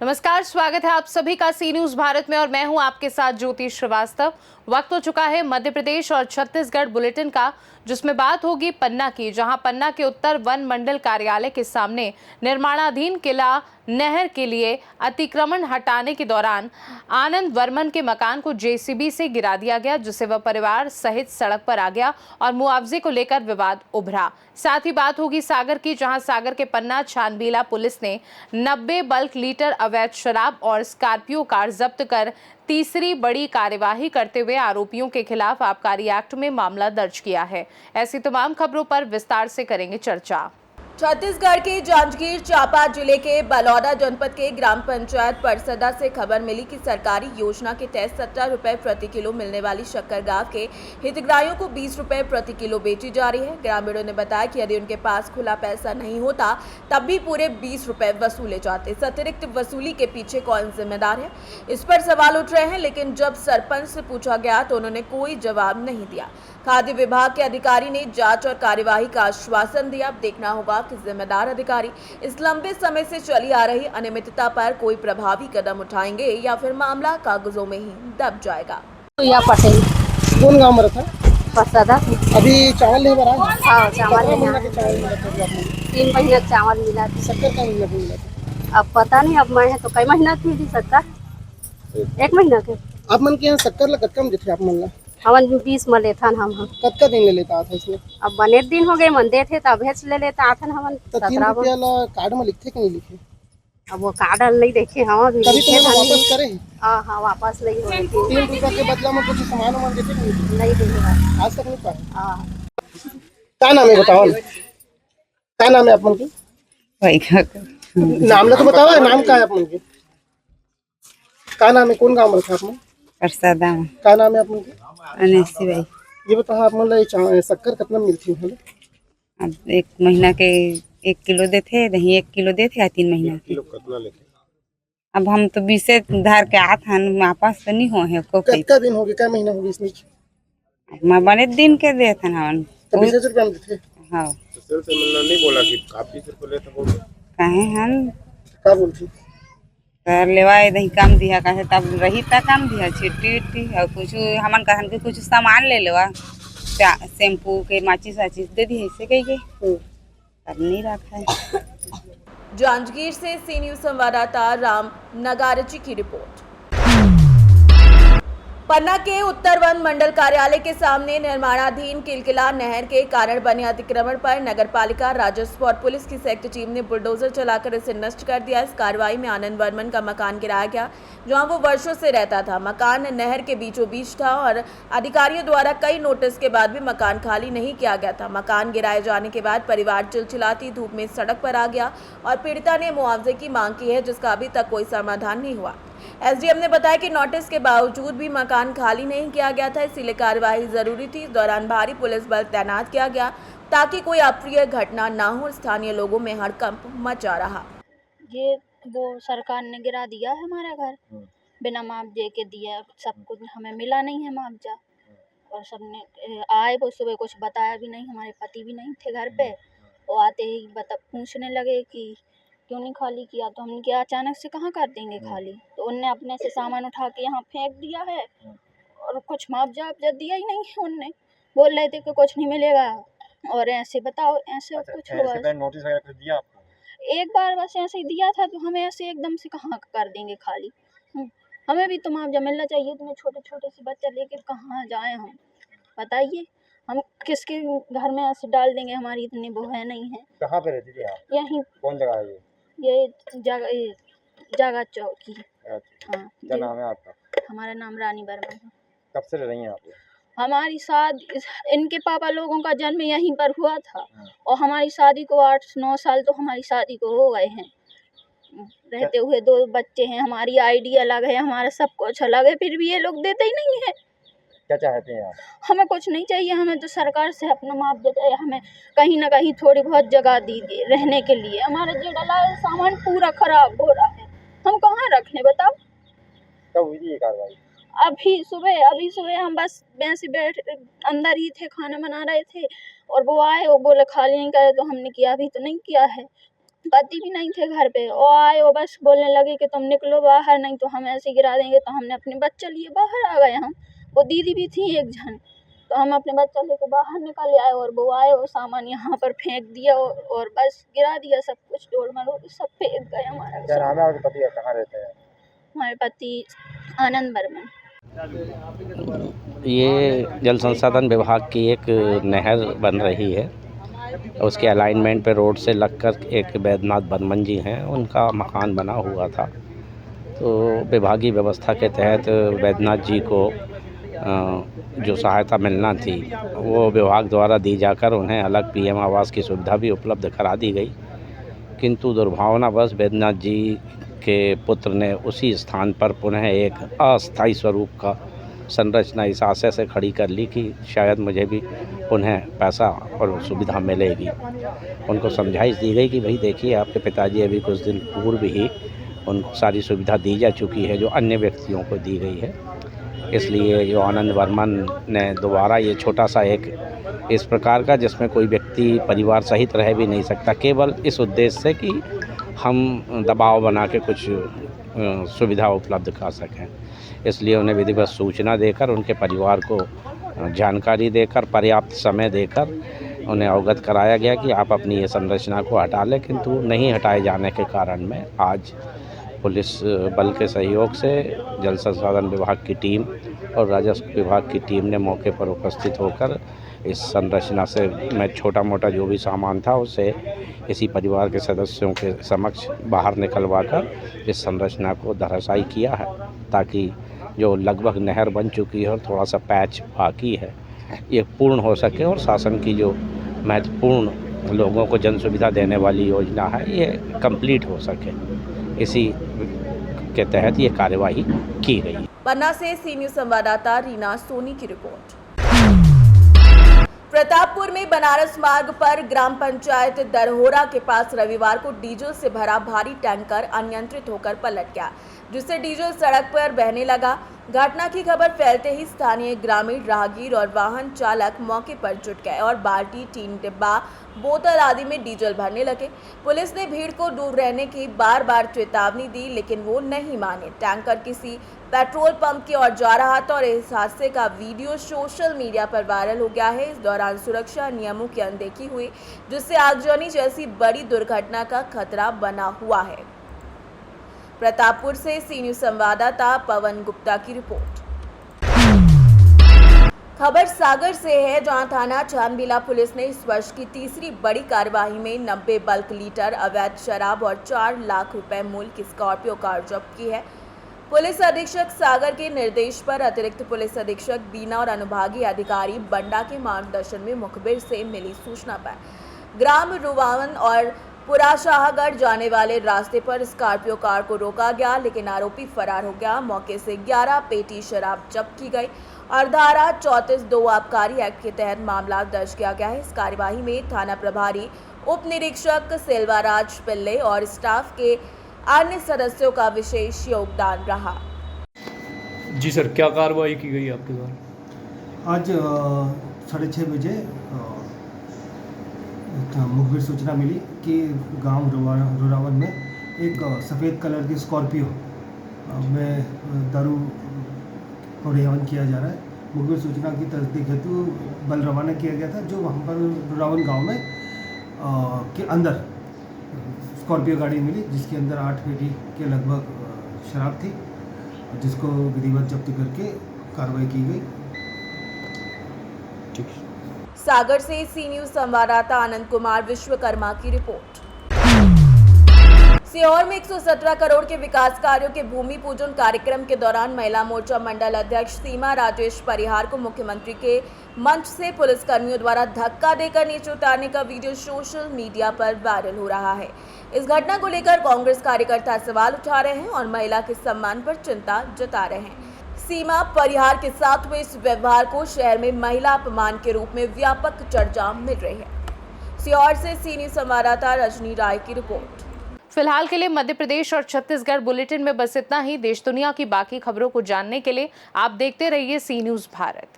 नमस्कार, स्वागत है आप सभी का सी न्यूज भारत में और मैं हूं आपके साथ ज्योति श्रीवास्तव। वक्त हो चुका है मध्य प्रदेश और छत्तीसगढ़ बुलेटिन का, जिसमें बात होगी पन्ना की, जहां पन्ना के उत्तर वन मंडल कार्यालय के सामने निर्माणाधीन किला नहर के लिए अतिक्रमण हटाने के दौरान आनंद वर्मन के मकान को जेसीबी से गिरा दिया गया, जिससे वह परिवार सहित सड़क पर आ गया और मुआवजे को लेकर विवाद उभरा। साथ ही बात होगी सागर की, जहां सागर के पन्ना छानबीला पुलिस ने 90 बल्क लीटर अवैध शराब और स्कॉर्पियो कार जब्त कर तीसरी बड़ी कार्यवाही करते हुए आरोपियों के खिलाफ आबकारी एक्ट में मामला दर्ज किया है। ऐसी तमाम खबरों पर विस्तार से करेंगे चर्चा। छत्तीसगढ़ के जांजगीर चांपा जिले के बलौदा जनपद के ग्राम पंचायत परसदा से खबर मिली कि सरकारी योजना के तहत 17 रुपए प्रति किलो मिलने वाली शक्कर गांव के हितग्राहियों को 20 रुपए प्रति किलो बेची जा रही है। ग्रामीणों ने बताया कि यदि उनके पास खुला पैसा नहीं होता तब भी पूरे 20 रुपए वसूले जाते। इस अतिरिक्त वसूली के पीछे कौन जिम्मेदार है, इस पर सवाल उठ रहे हैं, लेकिन जब सरपंच से पूछा गया तो उन्होंने कोई जवाब नहीं दिया। खाद्य विभाग के अधिकारी ने जांच और कार्यवाही का आश्वासन दिया। अब देखना होगा कि जिम्मेदार अधिकारी इस लंबे समय से चली आ रही अनियमितता पर कोई प्रभावी कदम उठाएंगे या फिर मामला कागजों में ही दब जाएगा। या पटेल कौन गाँव में रखा? परसदा। अभी चावल नहीं भरा? हाँ, चावल कितना नहीं महीना के चावल मिला था आपको? 3 महीना का चावल मिला था। शक्कर का महीना मिला था? अब पता नहीं, अब मैं है तो कई महीना थी दी शक्कर 1 महीना के। आप मन के यहाँ शक्कर ला कतका में देते आप मन ला? हमन 20 में लेथन हम कतका दिन ले लेता था इसमें? अब बने दिन हो गए मन देते तो भेज ले लेता आथन हमन तो 3 रुपया ला कार्ड में लिखते कि नहीं लिखे? अब वो कार्ड नहीं देखे हम कभी तो वापस करे? हाँ, वापस नहीं हुए। 3 रुपया के बदला में कुछ सामान वामान देते कि नहीं देखे आज तक नहीं पाए? हाँ। क्या नाम है बताओ? क्या नाम है आप मन के? नाम ला तो बताओ, नाम क्या है आप मन के? क्या नाम है, कौन गाँव में रखा आप मन? परसदा में। क्या नाम है आप मन के? अनेसी भाई। ये बताओ आप मन ला शक्कर कितना मिलती है? अब 1 महीना के 1 किलो देते, दही 1 किलो देते या 3 महीना के। कितना लेते? अब हम तो 20 धार के आत हन, वापस तो नहीं हो है को कितना दिन हो गया, क्या महीना हो गया इसमें? मैं बने दिन के देते हन। तो 20 रुपया में देते? हाँ, से मिलना नहीं बोला कि आप 20 रुपये लेते बोल कहे हन क्या बोलती? कर लेवाए दही कम दिया, कहे तब रही ता कम दिया, चिट्टी उट्टी और कुछ हमन कहन के कुछ सामान ले लेवा, शैम्पू के माचिस वाचिस दे दी, ऐसे कही गई तब नहीं रखा है। जांजगीर से सी न्यूज संवाददाता राम नगारची की रिपोर्ट। पन्ना के उत्तर वन मंडल कार्यालय के सामने निर्माणाधीन किलकिला नहर के कारण बने अतिक्रमण पर नगरपालिका, राजस्व और पुलिस की संयुक्त टीम ने बुलडोजर चलाकर इसे नष्ट कर दिया। इस कार्रवाई में आनंद वर्मन का मकान गिराया गया, जहां वो वर्षों से रहता था। मकान नहर के बीचों बीच था और अधिकारियों द्वारा कई नोटिस के बाद भी मकान खाली नहीं किया गया था। मकान गिराए जाने के बाद परिवार चिलचिलाती धूप में सड़क पर आ गया और पीड़िता ने मुआवजे की मांग की है, जिसका अभी तक कोई समाधान नहीं हुआ। एसडीएम ने बताया कि नोटिस के बावजूद भी मकान खाली नहीं किया गया था, इसीलिए कार्यवाही जरूरी थी। इस दौरान भारी पुलिस बल तैनात किया गया ताकि कोई अप्रिय घटना ना हो। स्थानीय लोगों में हड़कंप मचा रहा। ये वो सरकार ने गिरा दिया है हमारा घर, बिना मुआवजे के दिया, सब कुछ हमें मिला नहीं है मुआवजा। और सबने आए वो सुबह कुछ बताया भी नहीं, हमारे पति भी नहीं थे घर पे। वो आते ही पूछने लगे कि क्यों नहीं खाली किया, तो हमने किया अचानक से कहाँ कर देंगे खाली। तो उनने अपने से सामान उठा के यहाँ फेंक दिया है और कुछ मुआवजा दिया ही नहीं है। उनने बोल रहे थे कि कुछ नहीं मिलेगा और ऐसे बताओ, ऐसे कुछ हुआ। नोटिस वगैरह दिया आपको? एक बार बस ऐसे ही दिया था, तो हमें ऐसे एकदम से कहाँ कर देंगे खाली। हमें भी तो मुआवजा मिलना चाहिए। तुम्हें छोटे छोटे से बच्चे लेके कहाँ जाएं हम, बताइए। हम किसके घर में ऐसे डाल देंगे, हमारी इतनी वो है नहीं है। कहाँ पे रहती थी आप? यहीं। कौन जगह है ये जागा चौकी। अच्छा। हाँ। क्या नाम है आपका? हमारा नाम रानी वर्मा है। कब से रह रही हैं आप? हमारी शादी, इनके पापा लोगों का जन्म यहीं पर हुआ था और हमारी शादी को 8-9 साल तो हमारी शादी को हो गए हैं। रहते हुए 2 बच्चे हैं, हमारी आईडी अलग है, हमारा सब कुछ अलग है, फिर भी ये लोग देते ही नहीं है। क्या चाहते हैं आप? हमें कुछ नहीं चाहिए, हमें तो सरकार से अपना मुआवजा चाहिए। हमें कहीं ना कहीं थोड़ी बहुत जगह दीजिए रहने के लिए। हमारा जो डला है सामान पूरा खराब हो रहा है, हम कहाँ रखने बताओ। कब हुई थी ये कार्रवाई? अभी सुबह हम बस वैसे बैठ अंदर ही थे, खाना बना रहे थे और वो आए, वो बोले खाली नहीं करे, तो हमने किया, अभी तो नहीं किया है। पति भी नहीं थे घर पे, वो आए, वो बस बोलने लगे कि तुम निकलो बाहर, नहीं तो हम ऐसे गिरा देंगे। तो हमने अपने बच्चा लिए बाहर आ गए हम, वो दीदी भी थी एक जन, तो हम अपने बच्चा लेके बाहर निकल आए और वो आए, वो सामान यहाँ पर फेंक दिया और बस गिरा दिया, सब कुछ डोल मरोड़ सब फेंक गए हमारा। कहाँ रहते हैं? हमारे पति आनंद बर्मन। ये जल संसाधन विभाग की एक नहर बन रही है, उसके अलाइनमेंट पे रोड से लगकर एक वैद्यनाथ बर्मन जी हैं, उनका मकान बना हुआ था। तो विभागीय व्यवस्था के तहत वैद्यनाथ जी को जो सहायता मिलना थी वो विभाग द्वारा दी जाकर उन्हें अलग पीएम आवास की सुविधा भी उपलब्ध करा दी गई, किंतु दुर्भावनावश वैद्यनाथ जी के पुत्र ने उसी स्थान पर पुनः एक अस्थायी स्वरूप का संरचना इस आशय से खड़ी कर ली कि शायद मुझे भी उन्हें पैसा और सुविधा मिलेगी। उनको समझाइश दी गई कि भाई देखिए, आपके पिताजी अभी कुछ दिन पूर्व ही उनको सारी सुविधा दी जा चुकी है जो अन्य व्यक्तियों को दी गई है, इसलिए जो आनंद बर्मन ने दोबारा ये छोटा सा एक इस प्रकार का, जिसमें कोई व्यक्ति परिवार सहित रह भी नहीं सकता, केवल इस उद्देश्य से कि हम दबाव बना के कुछ सुविधा उपलब्ध कर सकें, इसलिए उन्हें विधिवत सूचना देकर उनके परिवार को जानकारी देकर पर्याप्त समय देकर उन्हें अवगत कराया गया कि आप अपनी ये संरचना को हटा लें, किंतु नहीं हटाए जाने के कारण में आज पुलिस बल के सहयोग से जल संसाधन विभाग की टीम और राजस्व विभाग की टीम ने मौके पर उपस्थित होकर इस संरचना से में छोटा मोटा जो भी सामान था उसे इसी परिवार के सदस्यों के समक्ष बाहर निकलवा कर इस संरचना को धराशायी किया है, ताकि जो लगभग नहर बन चुकी है और थोड़ा सा पैच बाकी है ये पूर्ण हो सके और शासन की जो महत्वपूर्ण लोगों को जन सुविधा देने वाली योजना है ये कंप्लीट हो सके, इसी के तहत ये कार्यवाही की गई। पन्ना से सी न्यूज़ संवाददाता रीना सोनी की रिपोर्ट। प्रतापपुर में बनारस मार्ग पर ग्राम पंचायत दरहोरा के पास रविवार को डीजल से भरा भारी टैंकर अनियंत्रित होकर पलट गया, जिससे डीजल सड़क पर बहने लगा। घटना की खबर फैलते ही स्थानीय ग्रामीण, राहगीर और वाहन चालक मौके पर जुट गए और बाल्टी, टीन डिब्बा, बोतल आदि में डीजल भरने लगे। पुलिस ने भीड़ को दूर रहने की बार बार चेतावनी दी, लेकिन वो नहीं माने। टैंकर किसी पेट्रोल पंप की ओर जा रहा था और इस हादसे का वीडियो सोशल मीडिया पर वायरल हो गया है। इस दौरान सुरक्षा नियमों की अनदेखी हुई, जिससे आगजनी जैसी बड़ी दुर्घटना का खतरा बना हुआ है। प्रतापपुर से सी न्यूज़ संवाददाता पवन गुप्ता की रिपोर्ट। खबर सागर से है, जहां थाना चांदबिला पुलिस ने इस वर्ष की तीसरी बड़ी कार्यवाही में 90 बल्क लीटर अवैध शराब और 4 लाख रुपए मूल्य की स्कॉर्पियो कार जब्त की है। पुलिस अधीक्षक सागर के निर्देश पर अतिरिक्त पुलिस अधीक्षक बीना और अनुभागीय अधिकारी बंडा के मार्गदर्शन में मुखबिर से मिली सूचना पर ग्राम रुवावन और पुराशाहगढ़ जाने वाले रास्ते पर स्कॉर्पियो कार को रोका गया, लेकिन आरोपी फरार हो गया। मौके से 11 पेटी शराब जब्त की गई और धारा 34(2) आबकारी एक्ट के तहत मामला दर्ज किया गया है। इस कार्यवाही में थाना प्रभारी उप निरीक्षक सेल्वाराज पिल्ले और स्टाफ के अन्य सदस्यों का विशेष योगदान रहा। जी सर, क्या कार्रवाई की गई आपके द्वारा? आज 6:30 बजे मुखबिर सूचना मिली कि गांव रोरावन में एक सफ़ेद कलर की स्कॉर्पियो में दारू परिवहन किया जा रहा है। मुखबिर सूचना की तस्दीक हेतु बल रवाना किया गया था, जो वहाँ पर रोरावन गांव में के अंदर स्कॉर्पियो गाड़ी मिली, जिसके अंदर 8 पेटी के लगभग शराब थी, जिसको विधिवत जब्त करके कार्रवाई की गई। ठीक। सागर से सी न्यूज़ संवाददाता आनंद कुमार विश्वकर्मा की रिपोर्ट। सीहोर में 117 करोड़ के विकास कार्यों के भूमि पूजन कार्यक्रम के दौरान महिला मोर्चा मंडल अध्यक्ष सीमा राजेश परिहार को मुख्यमंत्री के मंच से पुलिसकर्मियों द्वारा धक्का देकर नीचे उतारने का वीडियो सोशल मीडिया पर वायरल हो रहा है। इस घटना को लेकर कांग्रेस कार्यकर्ता सवाल उठा रहे हैं और महिला के सम्मान पर चिंता जता रहे हैं। सीमा परिहार के साथ हुए इस व्यवहार को शहर में महिला अपमान के रूप में व्यापक चर्चा मिल रही है। सीहोर से सी न्यूज़ संवाददाता रजनी राय की रिपोर्ट। फिलहाल के लिए मध्य प्रदेश और छत्तीसगढ़ बुलेटिन में बस इतना ही। देश दुनिया की बाकी खबरों को जानने के लिए आप देखते रहिए सी न्यूज़ भारत।